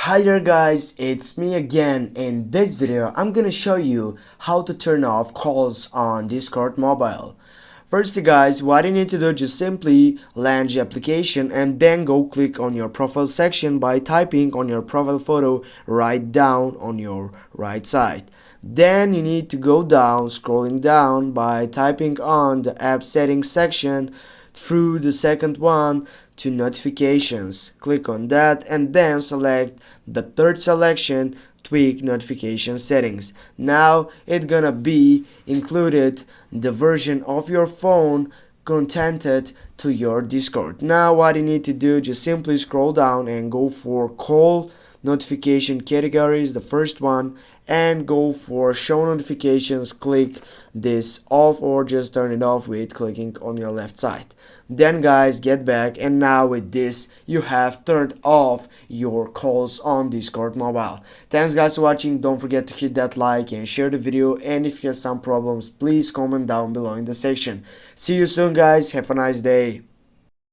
Hi there guys, it's me again. In this video, I'm gonna show you how to turn off calls on Discord mobile. Firstly guys, what you need to do, just simply launch the application and then go click on your profile section by typing on your profile photo right down on your right side. Then you need to go down, scrolling down by typing on the app settings section through the second one to notifications. Click on that and then select the third selection, tweak notification settings. Now it's gonna be included the version of your phone contented to your Discord. Now what you need to do, just simply scroll down and go for call notification categories, the first one, and go for show notifications. Click this off or just turn it off with clicking on your left side. Then guys, get back, and now with this you have turned off your calls on Discord mobile. Thanks guys for watching. Don't forget to hit that like and share the video, and if you have some problems, please comment down below in the section. See you soon guys, have a nice day.